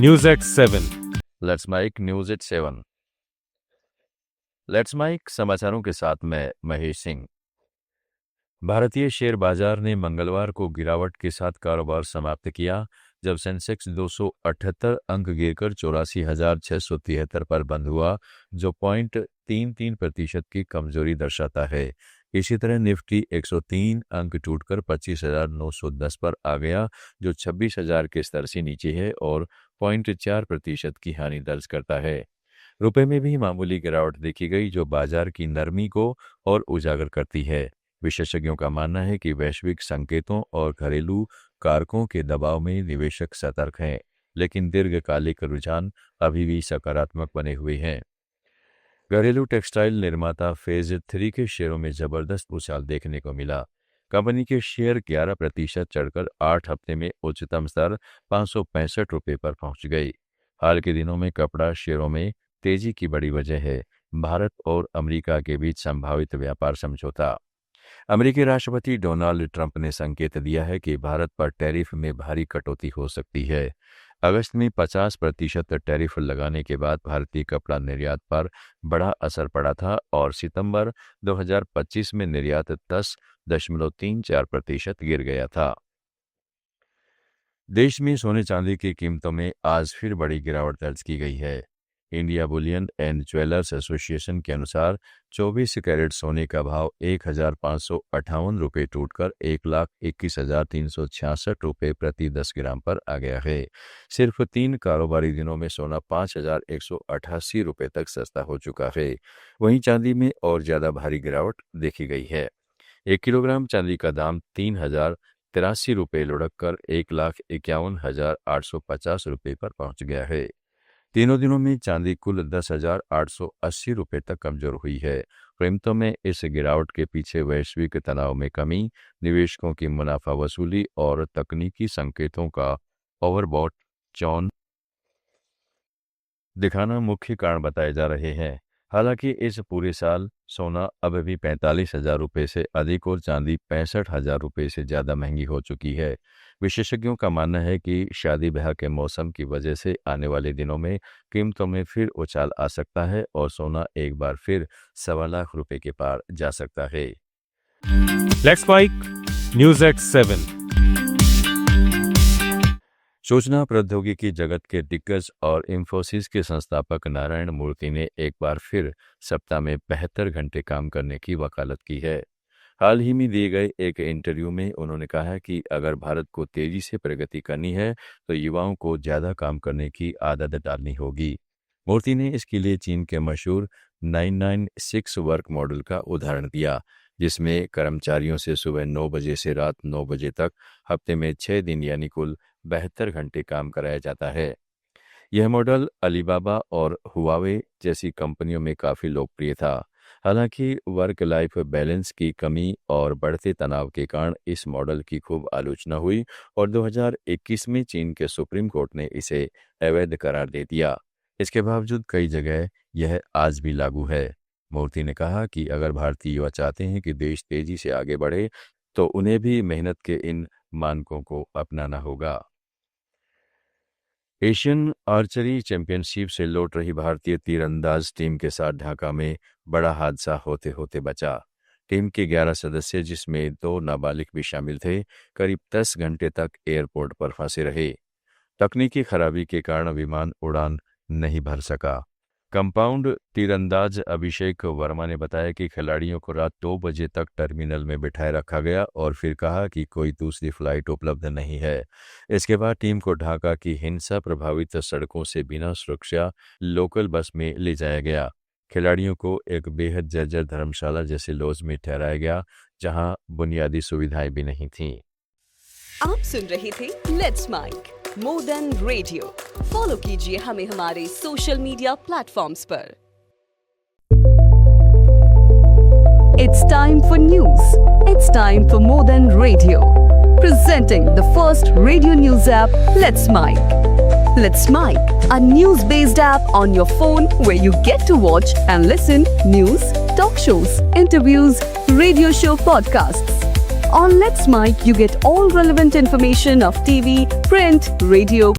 News at 7। Let's Mic news at 7। Let's Mic समाचारों के साथ मैं महेश सिंह। भारतीय शेयर बाजार ने मंगलवार को गिरावट के साथ कारोबार समाप्त किया, जब सेंसेक्स 278 अंक गिरकर 84,673 पर बंद हुआ, जो 0.33% की कमजोरी दर्शाता है। इसी तरह निफ्टी 103 अंक टूटकर 25,910 पर आ गया, जो 26,000 के स्तर से नीचे है और 0.4% की हानि दर्ज करता है। रुपए में भी मामूली गिरावट देखी गई, जो बाजार की नरमी को और उजागर करती है। विशेषज्ञों का मानना है कि वैश्विक संकेतों और घरेलू कारकों के दबाव में निवेशक सतर्क हैं, लेकिन दीर्घकालिक रुझान अभी भी सकारात्मक बने हुए हैं। घरेलू टेक्सटाइल निर्माता फेज 3 के शेयरों में जबरदस्त उछाल देखने को मिला। कंपनी के शेयर 11% चढ़कर 8 हफ्ते में उच्चतम स्तर 565 रुपये पर पहुंच गई। हाल के दिनों में कपड़ा शेयरों में तेजी की बड़ी वजह है भारत और अमेरिका के बीच संभावित व्यापार समझौता। अमेरिकी राष्ट्रपति डोनाल्ड ट्रंप ने संकेत दिया है कि भारत पर टैरिफ में भारी कटौती हो सकती है। अगस्त में 50% टैरिफ लगाने के बाद भारतीय कपड़ा निर्यात पर बड़ा असर पड़ा था और सितंबर 2025 में निर्यात 10.34% गिर गया था। देश में सोने चांदी की कीमतों में आज फिर बड़ी गिरावट दर्ज की गई है। India Boolean and jewellers association के अनुसार 24 कैरेट सोने का भाव 1,558 रुपये टूटकर 1,21,366 रुपये प्रति 10 ग्राम पर आ गया है। सिर्फ 3 कारोबारी दिनों में सोना 5,188 रुपये तक सस्ता हो चुका है। वहीं चांदी में और ज्यादा भारी गिरावट देखी गई है। 1 किलोग्राम चांदी का दाम 3,083 रुपये लुढ़क कर 1,51,850 रुपये पर पहुंच गया है। तीनों दिनों में चांदी कुल 10,880 रुपये तक कमजोर हुई है। कीमतों में इस गिरावट के पीछे वैश्विक तनाव में कमी, निवेशकों की मुनाफा वसूली और तकनीकी संकेतों का ओवरबॉट चौन दिखाना मुख्य कारण बताए जा रहे हैं। हालांकि इस पूरे साल सोना अब भी 45,000 रुपये से अधिक और चांदी 65,000 रुपये से ज़्यादा महंगी हो चुकी है। विशेषज्ञों का मानना है कि शादी ब्याह के मौसम की वजह से आने वाले दिनों में कीमतों में फिर उछाल आ सकता है और सोना एक बार फिर 1.25 लाख रुपए के पार जा सकता है। Let's Mic news at 7। सूचना प्रौद्योगिकी जगत के दिग्गज और इंफोसिस के संस्थापक नारायण मूर्ति ने एक बार फिर सप्ताह में 72 घंटे काम करने की वकालत की है। हाल ही में दिए गए एक इंटरव्यू में उन्होंने कहा कि अगर भारत को तेजी से प्रगति करनी है तो युवाओं को ज्यादा काम करने की आदत डालनी होगी। मूर्ति ने इसके लिए चीन के मशहूर 996 वर्क मॉडल का उदाहरण दिया, जिसमें कर्मचारियों से सुबह 9 बजे से रात 9 बजे तक हफ्ते में 6 दिन यानी कुल 72 घंटे काम कराया जाता है। यह मॉडल अलीबाबा और हुआवे जैसी कंपनियों में काफी लोकप्रिय था। हालांकि वर्क लाइफ बैलेंस की कमी और बढ़ते तनाव के कारण इस मॉडल की खूब आलोचना हुई और 2021 में चीन के सुप्रीम कोर्ट ने इसे अवैध करार दे दिया। इसके बावजूद कई जगह यह आज भी लागू है। मूर्ति ने कहा कि अगर भारतीय युवा चाहते हैं कि देश तेजी से आगे बढ़े तो उन्हें भी मेहनत के इन मानकों को अपनाना होगा। एशियन आर्चरी चैंपियनशिप से लौट रही भारतीय तीरंदाज टीम के साथ ढाका में बड़ा हादसा होते होते बचा। टीम के 11 सदस्य, जिसमें 2 नाबालिग भी शामिल थे, करीब 10 घंटे तक एयरपोर्ट पर फंसे रहे। तकनीकी खराबी के कारण विमान उड़ान नहीं भर सका। कंपाउंड तीरंदाज अभिषेक वर्मा ने बताया कि खिलाड़ियों को रात 2 बजे तक टर्मिनल में बिठाए रखा गया और फिर कहा कि कोई दूसरी फ्लाइट उपलब्ध नहीं है। इसके बाद टीम को ढाका की हिंसा प्रभावित सड़कों से बिना सुरक्षा लोकल बस में ले जाया गया। खिलाड़ियों को एक बेहद जर्जर धर्मशाला जैसे लॉज में ठहराया गया, जहां बुनियादी सुविधाएं भी नहीं थीं। आप सुन रहे थे Let's Mic more than radio. Follow कीजिए हमें हमारे सोशल मीडिया प्लेटफॉर्म्स पर। It's time for news. It's time for more than radio. Presenting the first radio news app, Let's Mic. Let's Mic, a news-based app on your phone where you get to watch and listen news, talk shows, interviews, radio show podcasts. On Let's Mic, you get all relevant information of TV, print, radio,